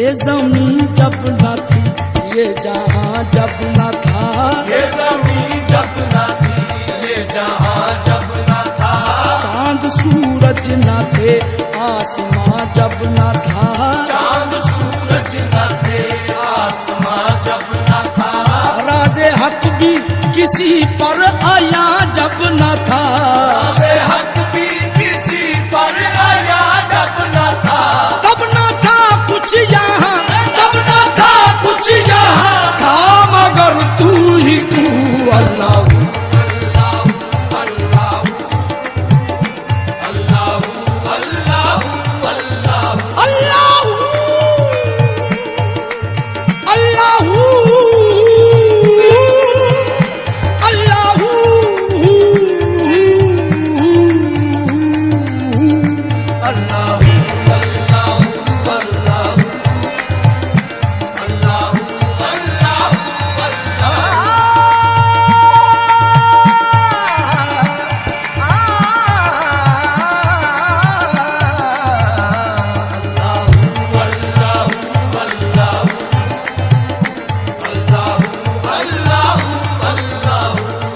ये ज़मीं जब न थी, ये जहां जब न था, ये ज़मीं जब न थी, ये जहां जब न था, चांद सूरज न थे, आसमां जब न था, चांद सूरज न थे, आसमां जब न था, राज़े हक भी किसी पर आया जब न था, राज़े हक भी किसी पर आया जब न था, तब न था कुछ यहाँ, तब न था कुछ यहाँ, था मगर तू ही तू अल्लाह।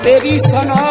तेरी सना